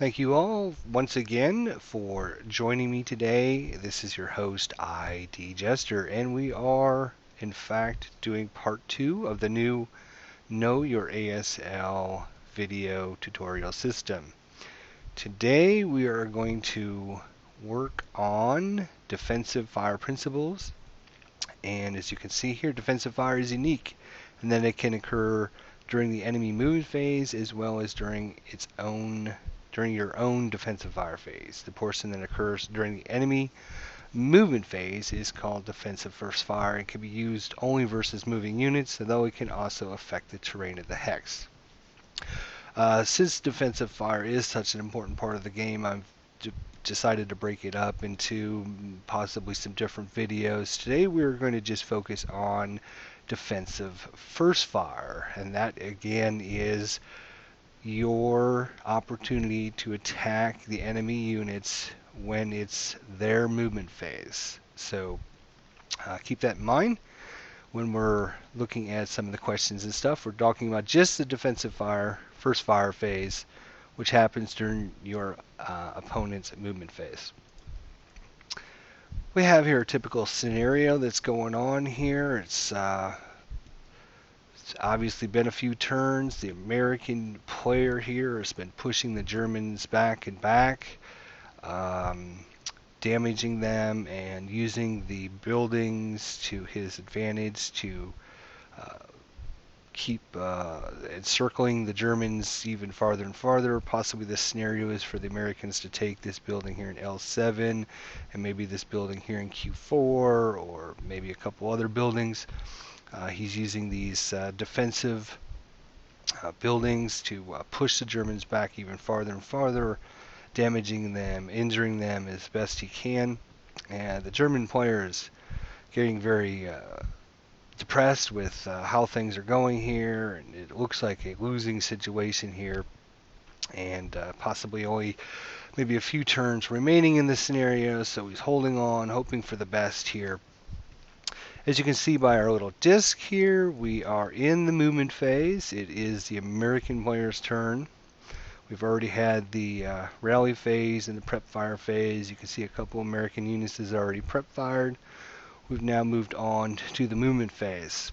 Thank you all once again for joining me today. This is your host, ID Jester, and we are, in fact, doing part 2 of the new Know Your ASL video tutorial system. Today we are going to work on defensive fire principles, and as you can see here, defensive fire is unique, and then it can occur during the enemy movement phase as well as during your own defensive fire phase. The portion that occurs during the enemy movement phase is called defensive first fire and can be used only versus moving units, though it can also affect the terrain of the hex. Since defensive fire is such an important part of the game, I've decided to break it up into possibly some different videos. Today we're going to just focus on defensive first fire, and that again is your opportunity to attack the enemy units when it's their movement phase. So keep that in mind when we're looking at some of the questions and stuff. We're talking about just the defensive fire, first fire phase, which happens during your opponent's movement phase. We have here a typical scenario that's going on here. It's obviously been a few turns. The American player here has been pushing the Germans back and back, damaging them and using the buildings to his advantage to keep encircling the Germans even farther and farther. Possibly this scenario is for the Americans to take this building here in L7 and maybe this building here in Q4 or maybe a couple other buildings. He's using these defensive buildings to push the Germans back even farther and farther, damaging them, injuring them as best he can. And the German player is getting very depressed with how things are going here, and it looks like a losing situation here, and possibly only maybe a few turns remaining in this scenario, so he's holding on, hoping for the best here. As you can see by our little disc here, we are in the movement phase. It is the American player's turn. We've already had the rally phase and the prep fire phase. You can see a couple American units is already prep fired. We've now moved on to the movement phase.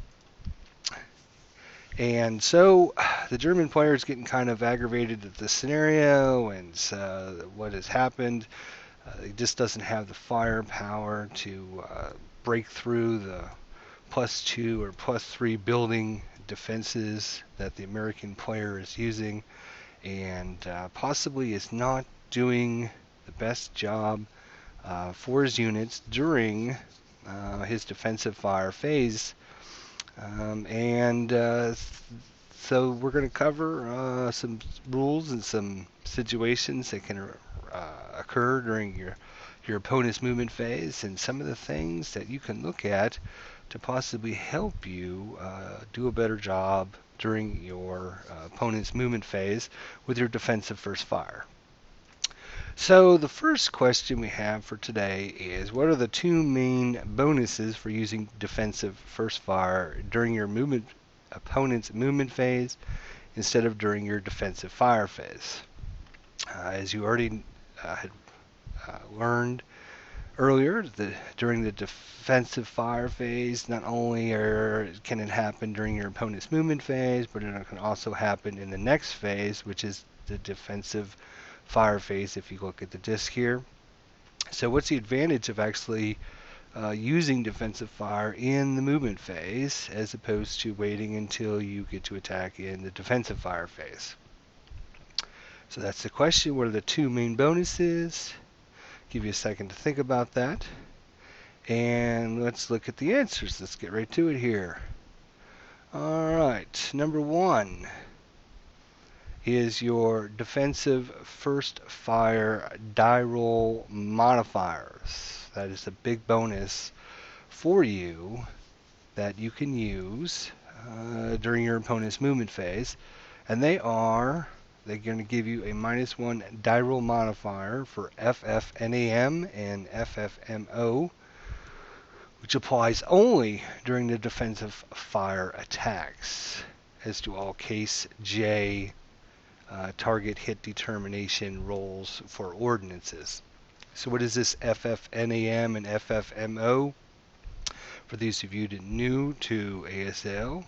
And so the German player is getting kind of aggravated at the scenario and what has happened. He just doesn't have the firepower to break through the +2 or +3 building defenses that the American player is using, and possibly is not doing the best job for his units during his defensive fire phase. So we're going to cover some rules and some situations that can occur during your opponent's movement phase, and some of the things that you can look at to possibly help you do a better job during your opponent's movement phase with your defensive first fire. So the first question we have for today is, what are the two main bonuses for using defensive first fire during your opponent's movement phase instead of during your defensive fire phase? As you already had learned earlier, during the defensive fire phase, not only can it happen during your opponent's movement phase, but it can also happen in the next phase, which is the defensive fire phase, if you look at the disc here. So what's the advantage of actually using defensive fire in the movement phase as opposed to waiting until you get to attack in the defensive fire phase? So that's the question. What are the two main bonuses? Give you a second to think about that. And let's look at the answers. Let's get right to it here. Alright, number one is your defensive first fire die roll modifiers. That is a big bonus for you that you can use during your opponent's movement phase. And they're going to give you a -1 die roll modifier for FFNAM and FFMO, which applies only during the defensive fire attacks, as to all case J target hit determination rolls for ordnances. So what is this FFNAM and FFMO? For those of you that are new to ASL,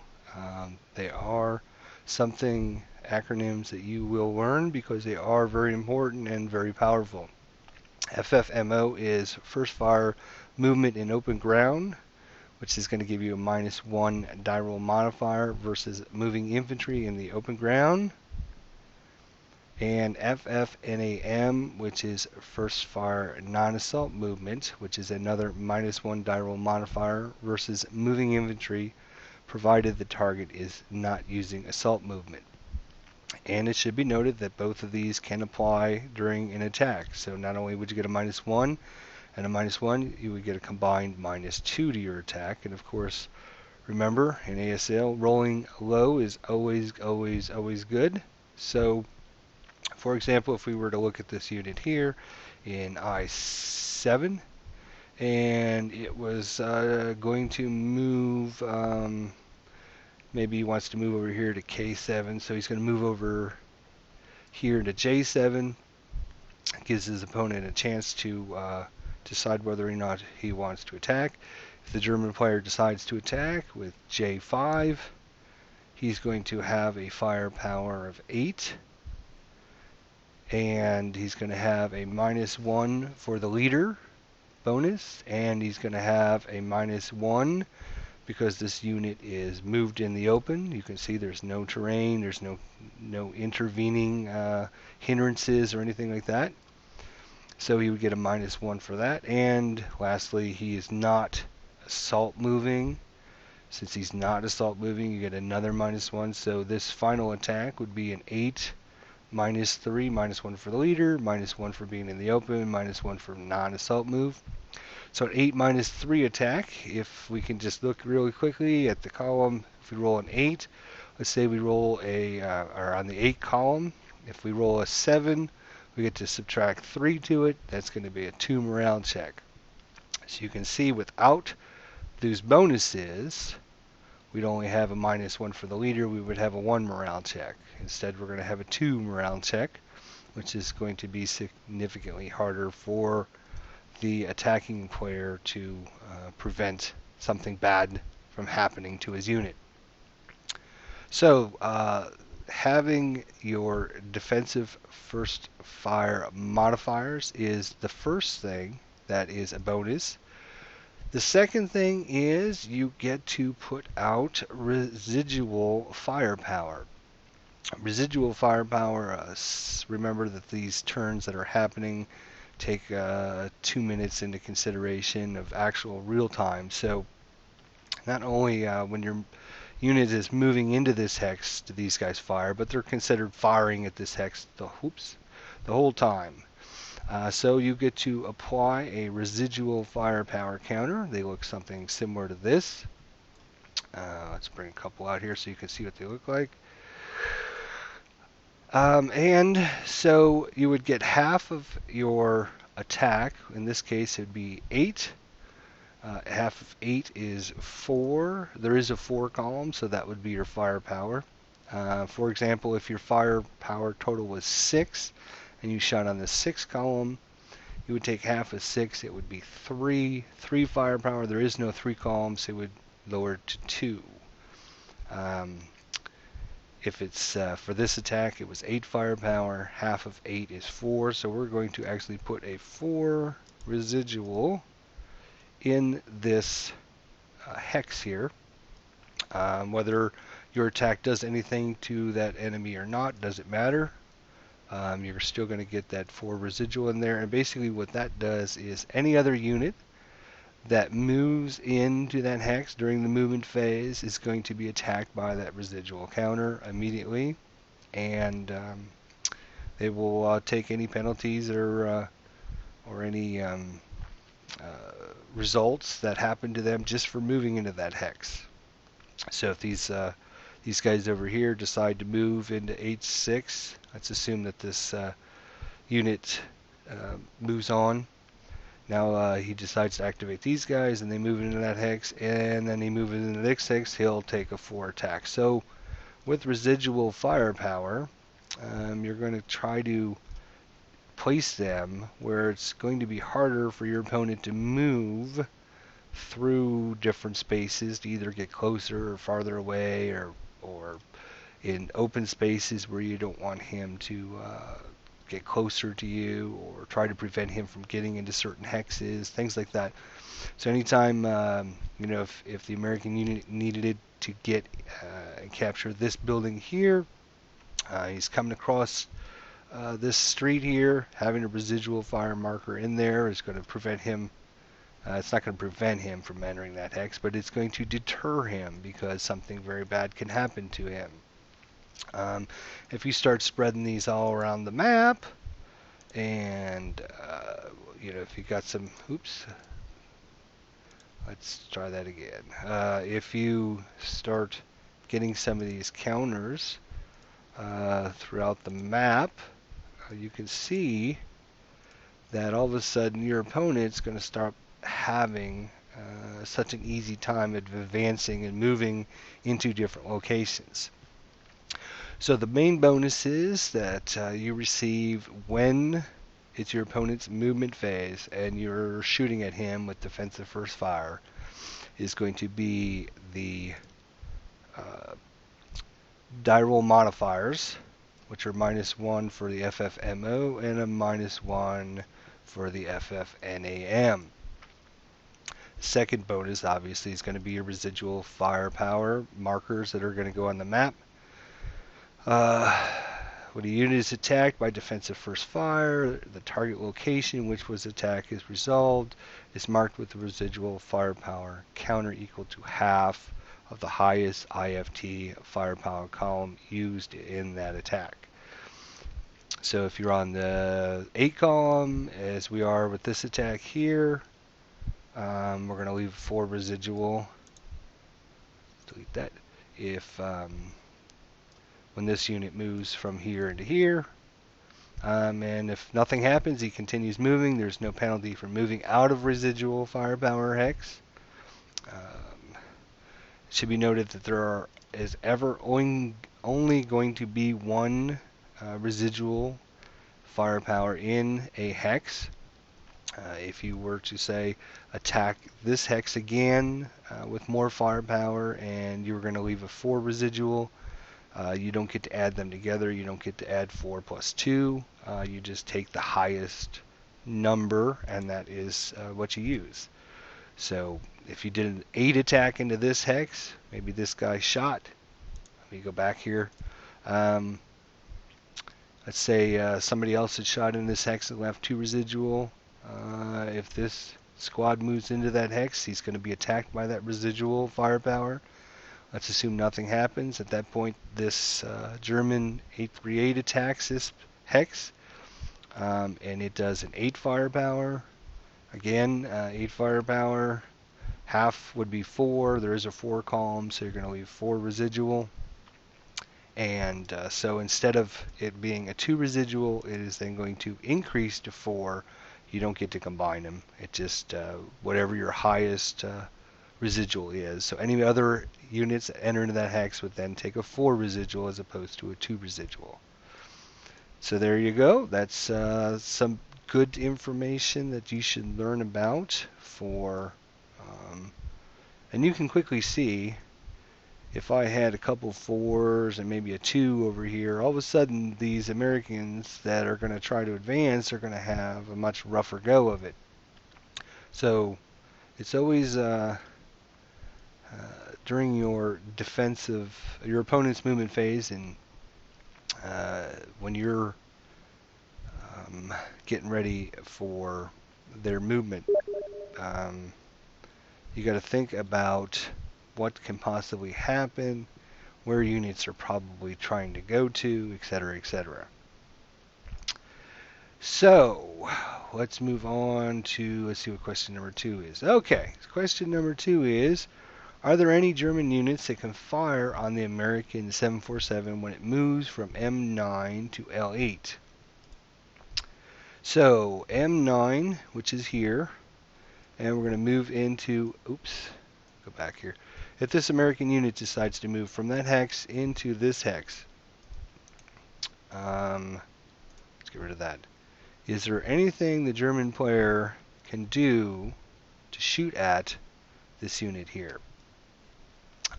they are something acronyms that you will learn because they are very important and very powerful. FFMO is first fire movement in open ground, which is going to give you a -1 die roll modifier versus moving infantry in the open ground. And FFNAM, which is first fire non-assault movement, which is another -1 die roll modifier versus moving infantry, provided the target is not using assault movement. And it should be noted that both of these can apply during an attack. So not only would you get a -1 and a -1, you would get a combined -2 to your attack. And of course, remember, in ASL, rolling low is always, always, always good. So for example, if we were to look at this unit here in I7, and it was going to move, maybe he wants to move over here to K7, so he's going to move over here to J7, gives his opponent a chance to decide whether or not he wants to attack. If the German player decides to attack with J5, he's going to have a firepower of 8. And he's going to have a -1 for the leader bonus, and he's going to have a -1 because this unit is moved in the open. You can see there's no terrain, there's no intervening hindrances or anything like that. So he would get a -1 for that. And lastly, he is not assault moving. Since he's not assault moving, you get another -1. So this final attack would be an 8. -3, -1 for the leader, -1 for being in the open, -1 for non-assault move. So an 8 -3 attack, if we can just look really quickly at the column, if we roll an 8, let's say we roll or on the 8 column, if we roll a 7, we get to subtract 3 to it, that's going to be a 2 morale check. So you can see without those bonuses, we'd only have a -1 for the leader, we would have a 1 morale check. Instead, we're going to have a 2 morale check, which is going to be significantly harder for the attacking player to prevent something bad from happening to his unit. So, having your defensive first fire modifiers is the first thing that is a bonus. The second thing is you get to put out residual firepower. Residual firepower, remember that these turns that are happening take 2 minutes into consideration of actual real time. So not only when your unit is moving into this hex do these guys fire, but they're considered firing at this hex the whole time. So you get to apply a residual firepower counter. They look something similar to this. Let's bring a couple out here so you can see what they look like. And so you would get half of your attack. In this case, it would be 8. Half of 8 is 4. There is a 4 column, so that would be your firepower. For example, if your firepower total was 6, and you shot on the 6 column, you would take half of 6, it would be 3 firepower. There is no 3 columns, so it would lower to 2. If it's for this attack, it was 8 firepower, half of 8 is 4, so we're going to actually put a 4 residual in this hex here. Whether your attack does anything to that enemy or not doesn't matter. You're still going to get that 4 residual in there, and basically what that does is any other unit that moves into that hex during the movement phase is going to be attacked by that residual counter immediately, and they will take any penalties or any results that happen to them just for moving into that hex. So if these guys over here decide to move into H6, let's assume that this unit moves on. Now he decides to activate these guys, and they move into that hex, and then he moves into the next hex, he'll take a 4 attack. So with residual firepower, you're going to try to place them where it's going to be harder for your opponent to move through different spaces to either get closer or farther away, or in open spaces where you don't want him to get closer to you, or try to prevent him from getting into certain hexes, things like that. So anytime, if the American unit needed it to get and capture this building here, he's coming across this street here, having a residual fire marker in there is going to prevent him. It's not going to prevent him from entering that hex, but it's going to deter him because something very bad can happen to him. If you start spreading these all around the map, and if you got some, oops, let's try that again. If you start getting some of these counters throughout the map, you can see that all of a sudden your opponent's going to start having such an easy time of advancing and moving into different locations. So the main bonuses that you receive when it's your opponent's movement phase and you're shooting at him with defensive first fire is going to be the die roll modifiers, which are -1 for the FFMO and a -1 for the FFNAM. Second bonus, obviously, is going to be your residual firepower markers that are going to go on the map. When a unit is attacked by defensive first fire, the target location in which was attacked is resolved, is marked with the residual firepower counter equal to half of the highest IFT firepower column used in that attack. So if you're on the 8 column, as we are with this attack here, we're going to leave 4 residual. Delete that. If when this unit moves from here into here, and if nothing happens, he continues moving. There's no penalty for moving out of residual firepower hex. It should be noted that there is ever only going to be 1 residual firepower in a hex. If you were to, say, attack this hex again with more firepower and you were going to leave a 4 residual, you don't get to add them together. You don't get to add 4 plus 2. You just take the highest number, and that is what you use. So if you did an 8 attack into this hex, maybe this guy shot. Let me go back here. Let's say somebody else had shot in this hex and left 2 residual. If this squad moves into that hex, he's going to be attacked by that residual firepower. Let's assume nothing happens. At that point, this German 838 attacks this hex, and it does an 8 firepower. Again, 8 firepower. Half would be 4. There is a 4 column, so you're going to leave 4 residual. And so instead of it being a 2 residual, it is then going to increase to 4. You don't get to combine them. It just whatever your highest residual is. So any other units that enter into that hex would then take a 4 residual as opposed to a 2 residual. So there you go. That's some good information that you should learn about for, and you can quickly see if I had a couple 4s and maybe a 2 over here, all of a sudden these Americans that are going to try to advance are going to have a much rougher go of it. So it's always during your opponent's movement phase, and when you're getting ready for their movement, you got to think about what can possibly happen, where units are probably trying to go to, etc., etc. So let's move on to, let's see what question number 2 is. Okay, question number 2 is, are there any German units that can fire on the American 747 when it moves from M9 to L8? So M9, which is here, and we're going to move into, oops, go back here. If this American unit decides to move from that hex into this hex, Let's get rid of that. Is there anything the German player can do to shoot at this unit here?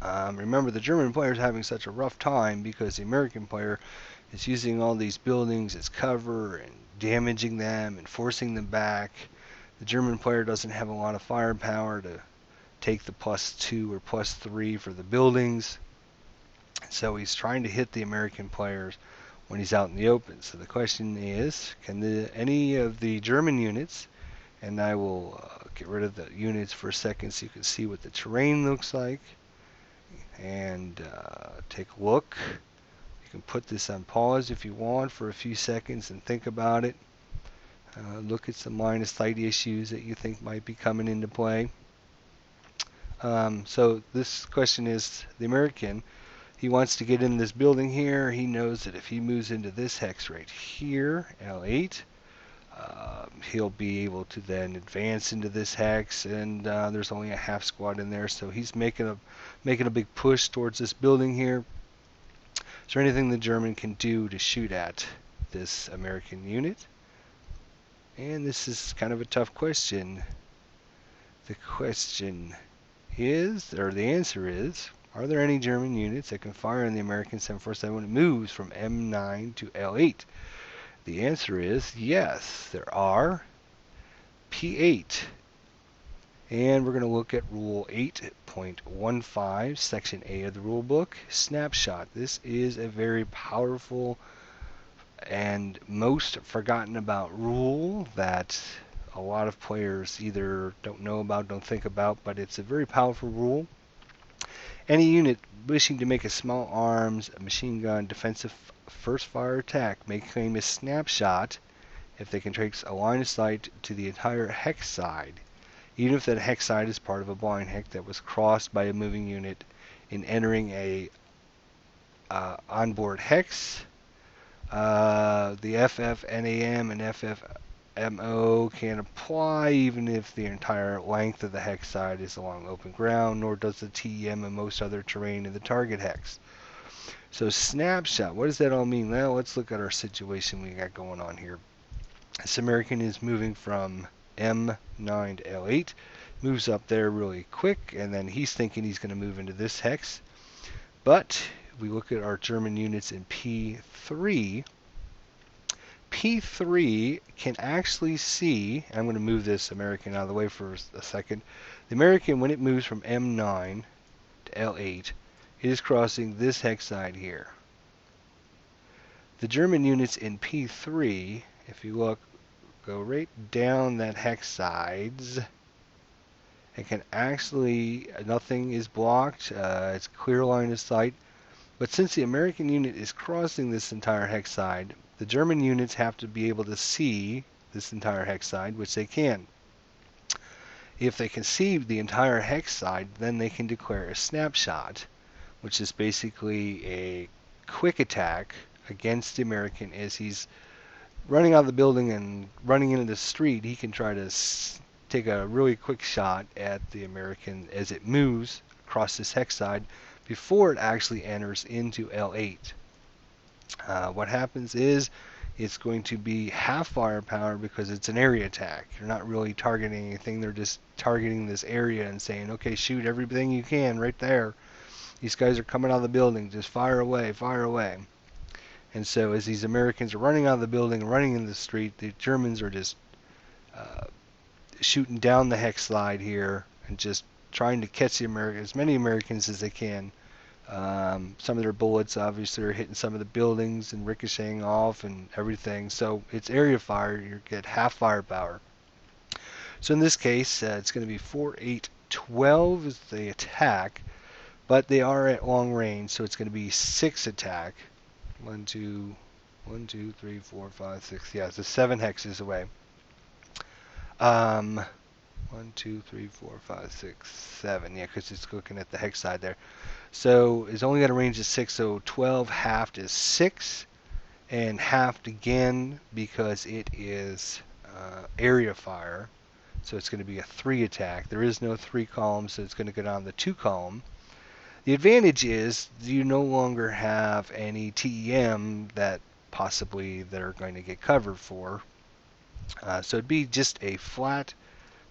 Remember, the German player is having such a rough time because the American player is using all these buildings as cover and damaging them and forcing them back. The German player doesn't have a lot of firepower to take the +2 or +3 for the buildings. So he's trying to hit the American players when he's out in the open. So the question is, can any of the German units, and I will get rid of the units for a second so you can see what the terrain looks like, and take a look. You can put this on pause if you want for a few seconds and think about it. Look at some line of sight issues that you think might be coming into play. So this question is the American. He wants to get in this building here. He knows that if he moves into this hex right here, L8, he'll be able to then advance into this hex, and there's only a half squad in there, so he's making a big push towards this building here. Is there anything the German can do to shoot at this American unit? And this is kind of a tough question. The question is, or the answer is, are there any German units that can fire on the American 747 when it moves from M9 to L8? The answer is yes, there are. P8. And we're going to look at Rule 8.15, Section A of the rule book, snapshot. This is a very powerful and most forgotten about rule that a lot of players either don't know about, don't think about, but it's a very powerful rule. Any unit wishing to make a small arms, a machine gun, defensive first fire attack may claim a snapshot if they can trace a line of sight to the entire hex side, even if that hex side is part of a blind hex that was crossed by a moving unit in entering a onboard hex. The FFNAM and FFMO can apply even if the entire length of the hex side is along open ground, nor does the TEM and most other terrain in the target hex. So snapshot, what does that all mean? Well, let's look at our situation we got going on here. This American is moving from M9 to L8, moves up there really quick, and then he's thinking he's going to move into this hex. But we look at our German units in P3. P3 can actually see, I'm going to move this American out of the way for a second. The American, when it moves from M9 to L8, it is crossing this hex side here. The German units in P3, if you look, go right down that hex sides. It can actually, nothing is blocked. It's clear line of sight. But since the American unit is crossing this entire hex side, the German units have to be able to see this entire hex side, which they can. If they can see the entire hex side, then they can declare a snapshot, which is basically a quick attack against the American. As he's running out of the building and running into the street, he can try to take a really quick shot at the American as it moves across this hex side before it actually enters into L8. What happens is it's going to be half firepower because it's an area attack. You're not really targeting anything. They're just targeting this area and saying, okay, shoot everything you can right there. These guys are coming out of the building. Just fire away, fire away. And so as these Americans are running out of the building, running in the street, the Germans are just shooting down the hex slide here and just trying to catch as many Americans as they can. Some of their bullets obviously are hitting some of the buildings and ricocheting off and everything. So it's area fire. You get half firepower. So in this case, it's going to be 4, 8, 12 is the attack, but they are at long range, so it's going to be 6 attack. 1, 2, 3, 4, 5, 6. Yeah, so 7 hexes away. 1, 2, 3, 4, 5, 6, 7. Yeah, because it's looking at the hex side there. So it's only got a range of 6, so 12 halved is 6, and halved again because it is area fire. So it's going to be a 3 attack. There is no 3 column, so it's going to go down the 2 column. The advantage is you no longer have any TEM that possibly they're going to get covered for. So it'd be just a flat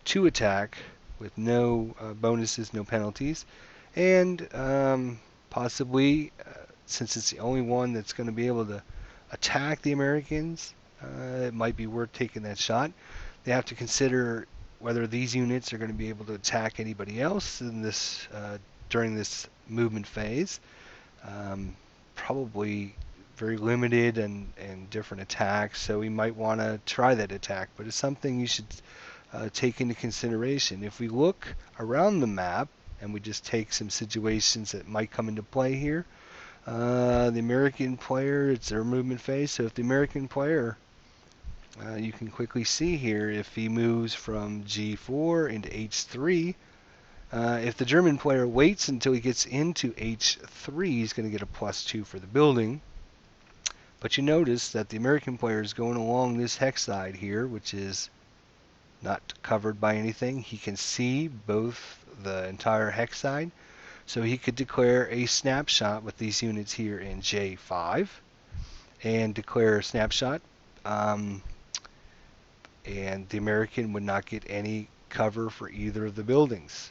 2 attack with no bonuses, no penalties, and possibly, since it's the only one that's going to be able to attack the Americans, it might be worth taking that shot. They have to consider whether these units are going to be able to attack anybody else in this during this movement phase. Probably very limited and different attacks, so we might want to try that attack, but it's something you should take into consideration. If we look around the map and we just take some situations that might come into play here, the American player, it's their movement phase, so if the American player, you can quickly see here, if he moves from G4 into H3, if the German player waits until he gets into H3, he's going to get a +2 for the building. But you notice that the American player is going along this hex side here, which is not covered by anything. He can see both the entire hex side, so he could declare a snapshot with these units here in J5 and declare a snapshot, and the American would not get any cover for either of the buildings.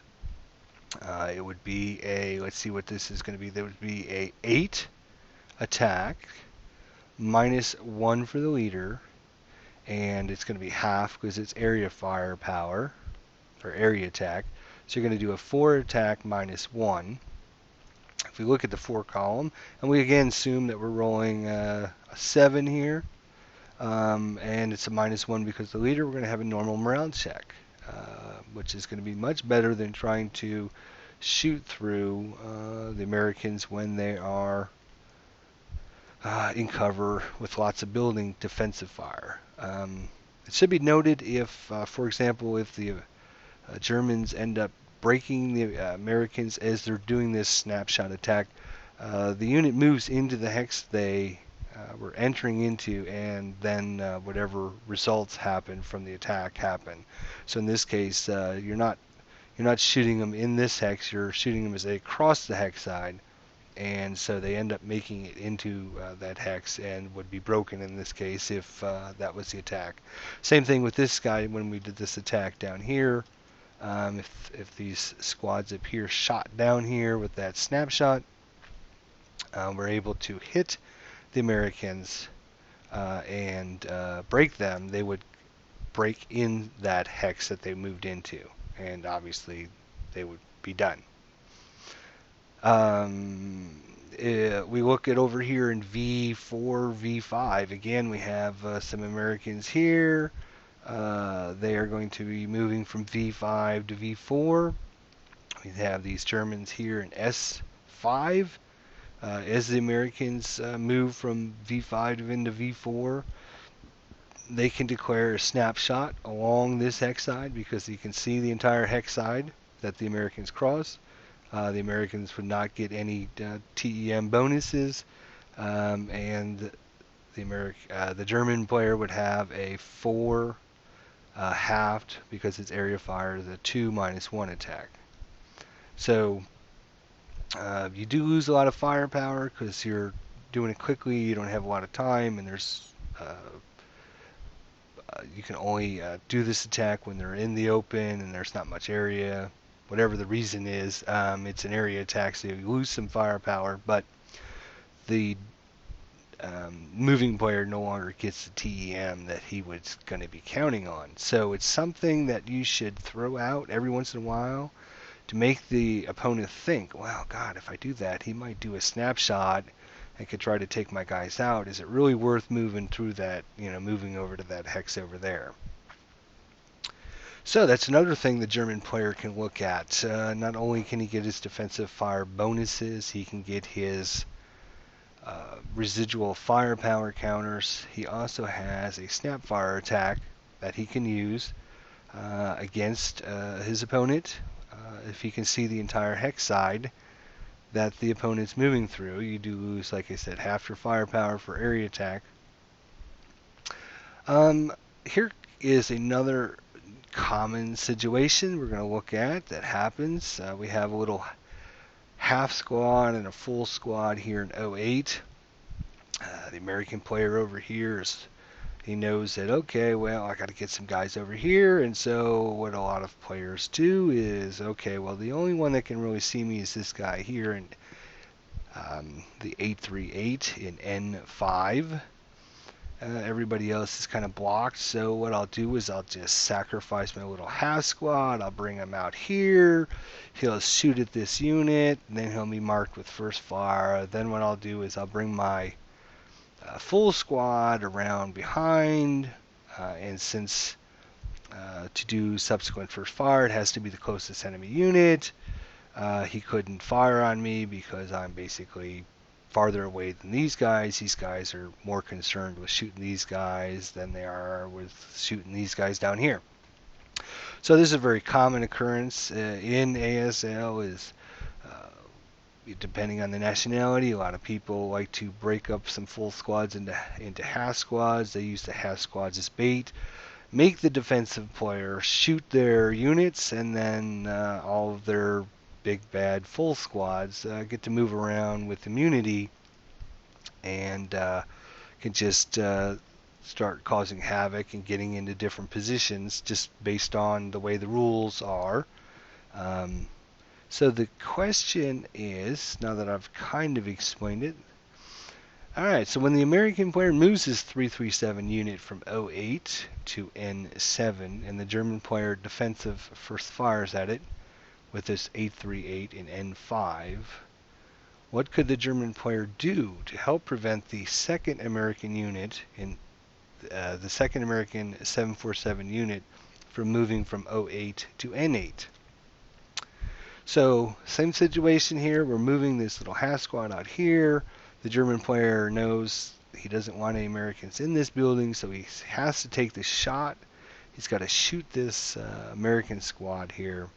It would be a, let's see what this is going to be, there would be a 8 attack, -1 for the leader, and it's going to be half because it's area firepower, or area attack. So you're going to do a 4 attack -1. If we look at the 4 column, and we again assume that we're rolling a 7 here, and it's a -1 because the leader, we're going to have a normal morale check, which is going to be much better than trying to shoot through the Americans when they are in cover with lots of building defensive fire. It should be noted if, for example, if the Germans end up breaking the Americans as they're doing this snapshot attack, the unit moves into the hex they were entering into, and then whatever results happen from the attack happen. So in this case, you're not shooting them in this hex, you're shooting them as they cross the hex side, and so they end up making it into that hex and would be broken in this case if that was the attack. Same thing with this guy when we did this attack down here. If these squads up here shot down here with that snapshot, we're able to hit the Americans and break them. They would break in that hex that they moved into, and obviously they would be done. We look at over here in V4, V5. Again, we have some Americans here. They are going to be moving from V5 to V4. We have these Germans here in S5. As the Americans move from V5 into V4, they can declare a snapshot along this hex side because you can see the entire hex side that the Americans cross. The Americans would not get any TEM bonuses, and the German player would have a 4 halved because it's area fire, the 2 -1 attack. So you do lose a lot of firepower because you're doing it quickly, you don't have a lot of time, and there's you can only do this attack when they're in the open and there's not much area. Whatever the reason is, it's an area attack, so you lose some firepower, but the moving player no longer gets the TEM that he was going to be counting on. So it's something that you should throw out every once in a while to make the opponent think, well, God, if I do that, he might do a snapshot and could try to take my guys out. Is it really worth moving through that, moving over to that hex over there? So that's another thing the German player can look at. Not only can he get his defensive fire bonuses, he can get his residual firepower counters. He also has a snap fire attack that he can use against his opponent. If he can see the entire hex side that the opponent's moving through, you do lose, like I said, half your firepower for area attack. Here is another common situation we're going to look at that happens. We have a little half squad and a full squad here in 08. The American player over here he knows that, okay, well, I got to get some guys over here, and so what a lot of players do is, okay, well, the only one that can really see me is this guy here, and the 838 in N5. Everybody else is kind of blocked, so what I'll do is I'll just sacrifice my little half squad. I'll bring him out here. He'll shoot at this unit, and then he'll be marked with first fire. Then what I'll do is I'll bring my full squad around behind, and since to do subsequent first fire, it has to be the closest enemy unit. He couldn't fire on me because I'm basically farther away than these guys. These guys are more concerned with shooting these guys than they are with shooting these guys down here. So this is a very common occurrence in ASL. Is depending on the nationality, a lot of people like to break up some full squads into half squads. They use the half squads as bait, make the defensive player shoot their units, and then all of their big bad full squads get to move around with immunity and can just start causing havoc and getting into different positions just based on the way the rules are. So the question is, now that I've kind of explained it, alright, so when the American player moves his 337 unit from 08 to N7 and the German player defensive first fires at it with this 838 in N5, what could the German player do to help prevent the second American unit in the second American 747 unit from moving from 08 to N8? So same situation here. We're moving this little half squad out here. The German player knows he doesn't want any Americans in this building, so he has to take the shot. He's got to shoot this American squad here.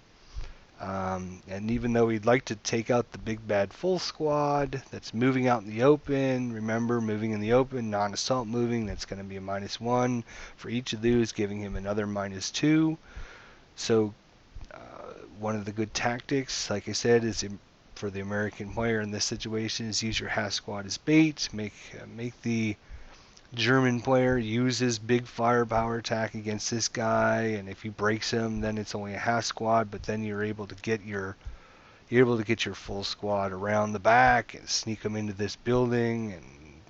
And even though he'd like to take out the big bad full squad that's moving out in the open, remember, moving in the open, non-assault moving, that's going to be a -1 for each of those, giving him another -2. So one of the good tactics, like I said, is for the American player in this situation is use your half squad as bait. Make the German player use his big firepower attack against this guy, and if he breaks him, then it's only a half squad. But then you're able to get your full squad around the back and sneak them into this building and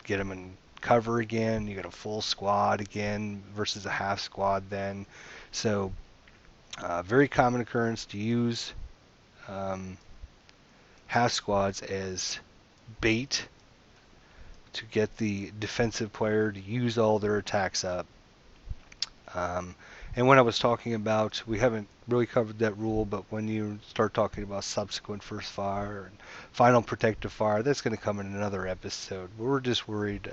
get them in cover again. You got a full squad again versus a half squad then. So very common occurrence to use half squads as bait to get the defensive player to use all their attacks up. And when I was talking about, we haven't really covered that rule, but when you start talking about subsequent first fire and final protective fire, that's going to come in another episode. We're just worried,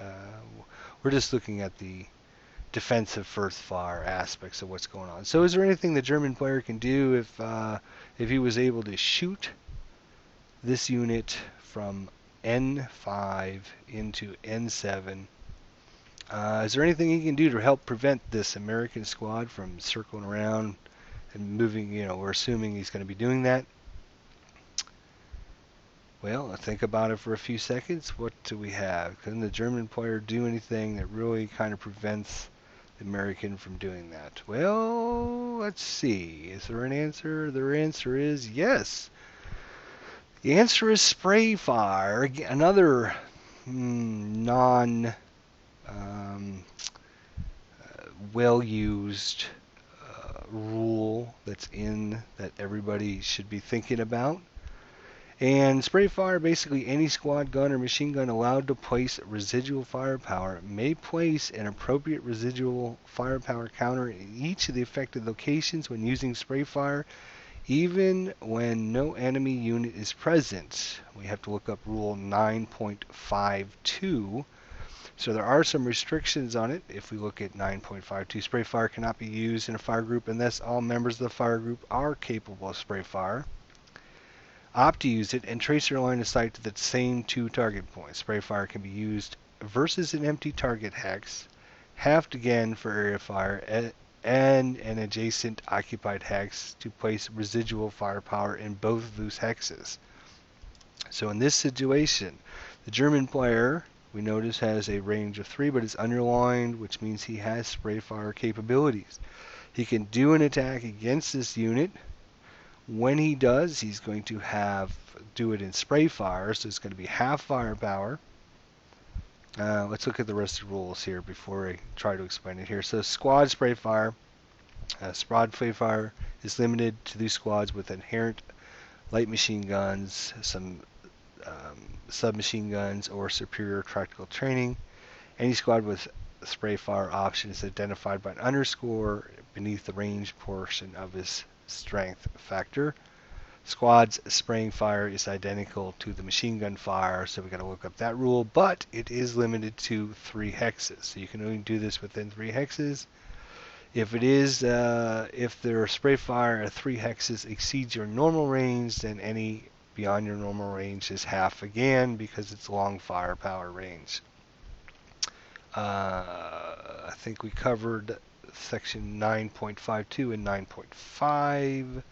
we're just looking at the defensive first fire aspects of what's going on. So is there anything the German player can do if he was able to shoot this unit from N5 into N7? Is there anything he can do to help prevent this American squad from circling around and moving? We're assuming he's going to be doing that. Well, think about it for a few seconds. What do we have? Can the German player do anything that really kind of prevents the American from doing that? Well, let's see. Is there an answer? The answer is yes. The answer is spray fire. Another non well-used rule that everybody should be thinking about. And spray fire, basically any squad gun or machine gun allowed to place residual firepower may place an appropriate residual firepower counter in each of the affected locations when using spray fire, even when no enemy unit is present. We have to look up rule 9.52. So there are some restrictions on it. If we look at 9.52, spray fire cannot be used in a fire group unless all members of the fire group are capable of spray fire. Opt to use it and trace your line of sight to the same two target points. Spray fire can be used versus an empty target hex, halved again for area fire, and an adjacent occupied hex to place residual firepower in both of those hexes. So in this situation, the German player we notice has a range of 3, but it's underlined, which means he has spray fire capabilities. He can do an attack against this unit. When he does, he's going to do it in spray fire, so it's going to be half firepower. Let's look at the rest of the rules here before I try to explain it here. So squad spray fire. Squad spray fire is limited to these squads with inherent light machine guns, some submachine guns, or superior tactical training. Any squad with spray fire option is identified by an underscore beneath the range portion of his strength factor. Squad's spraying fire is identical to the machine gun fire, so we got to look up that rule, but it is limited to 3 hexes. So you can only do this within 3 hexes. If their spray fire at 3 hexes exceeds your normal range, then any beyond your normal range is half again because it's long firepower range. I think we covered section 9.52 and 9.5.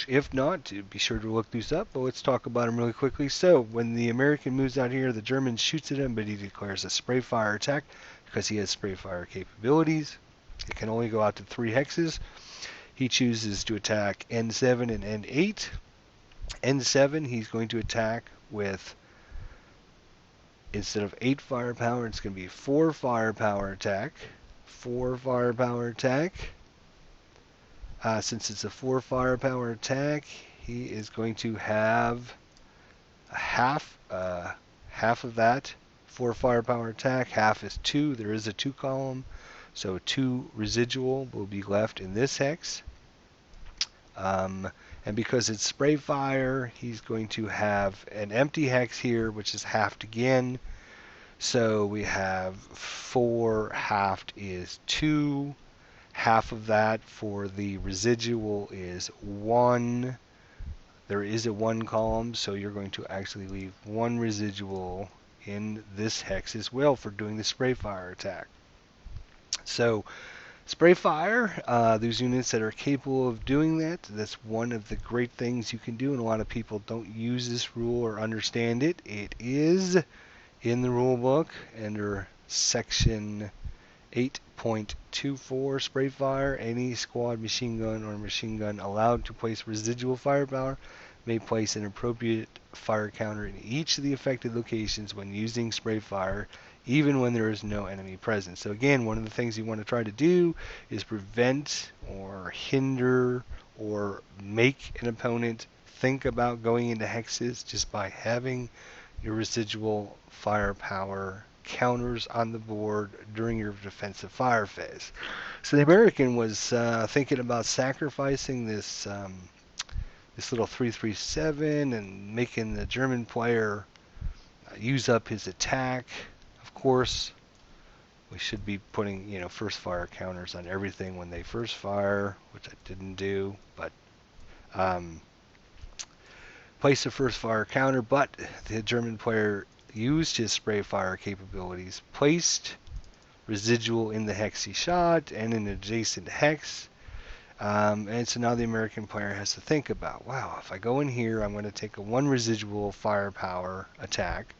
If not, be sure to look these up, but let's talk about them really quickly. So, when the American moves out here, the German shoots at him, but he declares a spray fire attack because he has spray fire capabilities. It can only go out to 3 hexes. He chooses to attack N7 and N8. N7, he's going to attack with, instead of 8 firepower, it's going to be 4 firepower attack. 4 firepower attack. Since it's a 4 firepower attack, he is going to have half of that 4 firepower attack. Half is 2. There is a 2 column, so 2 residual will be left in this hex. And because it's spray fire, he's going to have an empty hex here, which is halved again. So we have 4 halved is 2. Half of that for the residual is 1. There is a 1 column, so you're going to actually leave 1 residual in this hex as well for doing the spray fire attack. So spray fire, those units that are capable of doing that, that's one of the great things you can do, and a lot of people don't use this rule or understand it. It is in the rule book under section 8.24 spray fire. Any squad machine gun or machine gun allowed to place residual firepower may place an appropriate fire counter in each of the affected locations when using spray fire, even when there is no enemy present. So again, one of the things you want to try to do is prevent or hinder or make an opponent think about going into hexes just by having your residual firepower counters on the board during your defensive fire phase. So the American was thinking about sacrificing this little 337 and making the German player use up his attack. Of course, we should be putting first fire counters on everything when they first fire, which I didn't do, but place a first fire counter, but the German player used his spray fire capabilities, placed residual in the hex he shot and in an adjacent hex, and so now the American player has to think about, wow, if I go in here, I'm going to take a 1 residual firepower attack,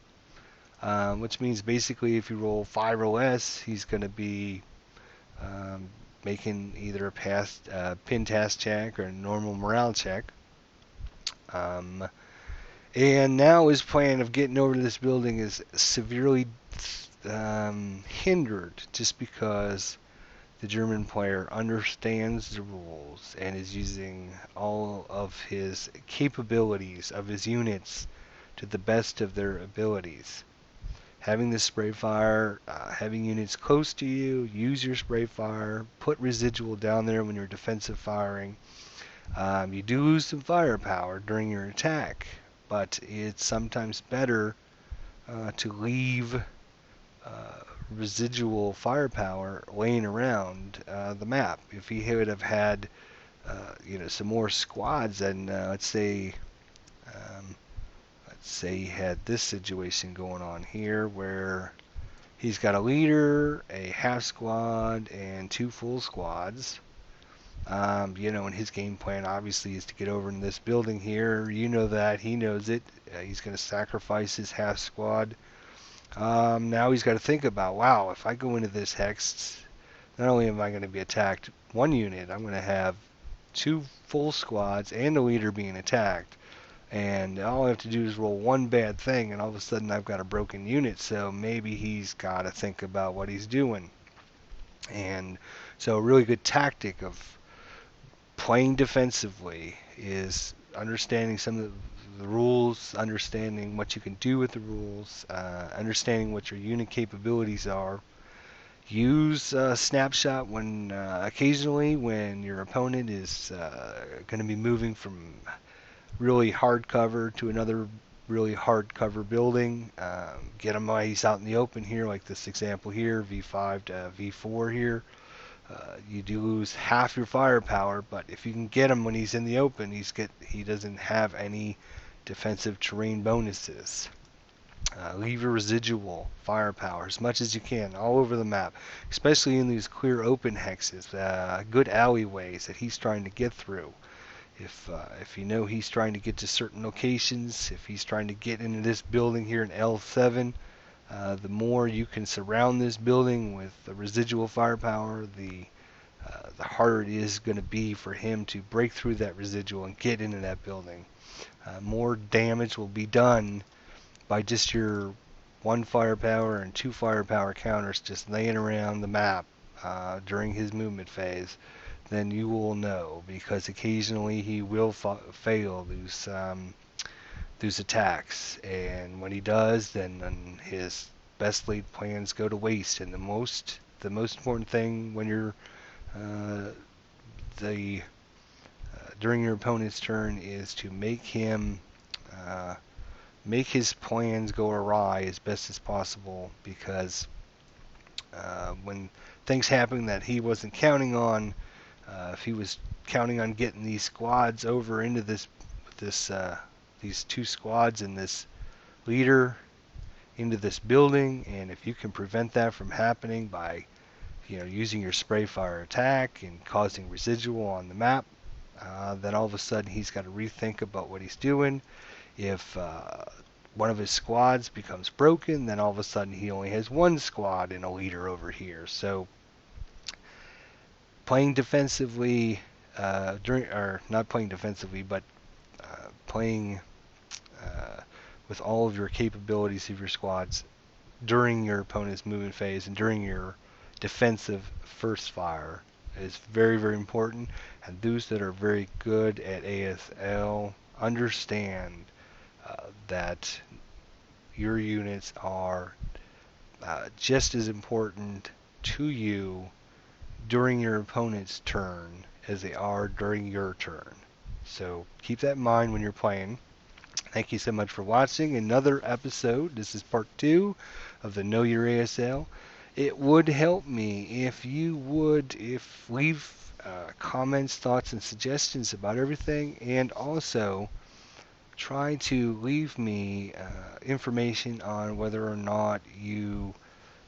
which means basically if you roll 5 or less, he's going to be making either a pin task check or a normal morale check. And now his plan of getting over to this building is severely hindered just because the German player understands the rules and is using all of his capabilities of his units to the best of their abilities. Having the spray fire, having units close to you, use your spray fire, put residual down there when you're defensive firing. You do lose some firepower during your attack, but it's sometimes better to leave residual firepower laying around the map. If he would have had some more squads, and let's say he had this situation going on here where he's got a leader, a half squad, and 2 full squads. And his game plan obviously is to get over in this building here. You know that. He knows it. He's going to sacrifice his half squad. Now he's got to think about, wow, if I go into this hex, not only am I going to be attacked one unit, I'm going to have two full squads and a leader being attacked. And all I have to do is roll one bad thing, and all of a sudden I've got a broken unit. So maybe he's got to think about what he's doing. And so a really good tactic of playing defensively is understanding some of the rules, understanding what you can do with the rules, understanding what your unit capabilities are. Use a snapshot when occasionally when your opponent is going to be moving from really hard cover to another really hard cover building. Get him while he's out in the open here, like this example here, V5 to V4 here. You do lose half your firepower, but if you can get him when he's in the open, he doesn't have any defensive terrain bonuses. Leave your residual firepower as much as you can all over the map, especially in these clear open hexes, good alleyways that he's trying to get through. If you know he's trying to get to certain locations, if he's trying to get into this building here in L7, the more you can surround this building with the residual firepower, the harder it is going to be for him to break through that residual and get into that building. More damage will be done by just your one firepower and two firepower counters just laying around the map during his movement phase than you will know, because occasionally he will fail those attacks, and when he does, then his best laid plans go to waste. And the most important thing when you're during your opponent's turn is to make his plans go awry as best as possible, because when things happen that he wasn't counting on, if he was counting on getting these squads over into these two squads and this leader into this building, and if you can prevent that from happening by using your spray fire attack and causing residual on the map, then all of a sudden he's got to rethink about what he's doing. If one of his squads becomes broken, then all of a sudden he only has one squad and a leader over here. So playing defensively not playing defensively, but playing with all of your capabilities of your squads during your opponent's movement phase and during your defensive first fire is very, very important. And those that are very good at ASL understand that your units are just as important to you during your opponent's turn as they are during your turn. So keep that in mind when you're playing. Thank you so much for watching another episode. This is part 2 of the Know Your ASL. It would help me if you would leave comments, thoughts, and suggestions about everything, and also try to leave me information on whether or not you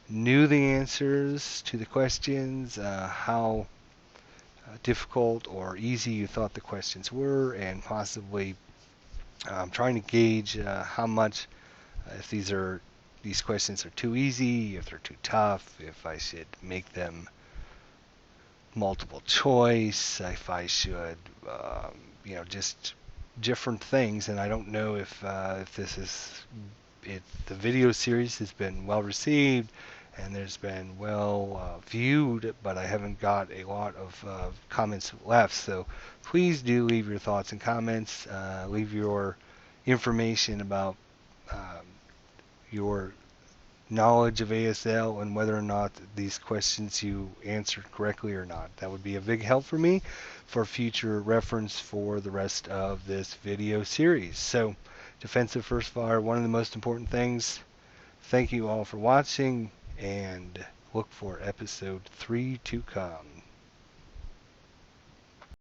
knew the answers to the questions, how difficult or easy you thought the questions were, and possibly trying to gauge how much, if these questions are too easy, if they're too tough, if I should make them multiple choice, if I should, just different things. And I don't know if the video series has been well received and there's been well viewed, but I haven't got a lot of comments left. So please do leave your thoughts and comments. Leave your information about your knowledge of ASL and whether or not these questions you answered correctly or not. That would be a big help for me for future reference for the rest of this video series. So defensive first fire, one of the most important things. Thank you all for watching, and look for episode 3 to come.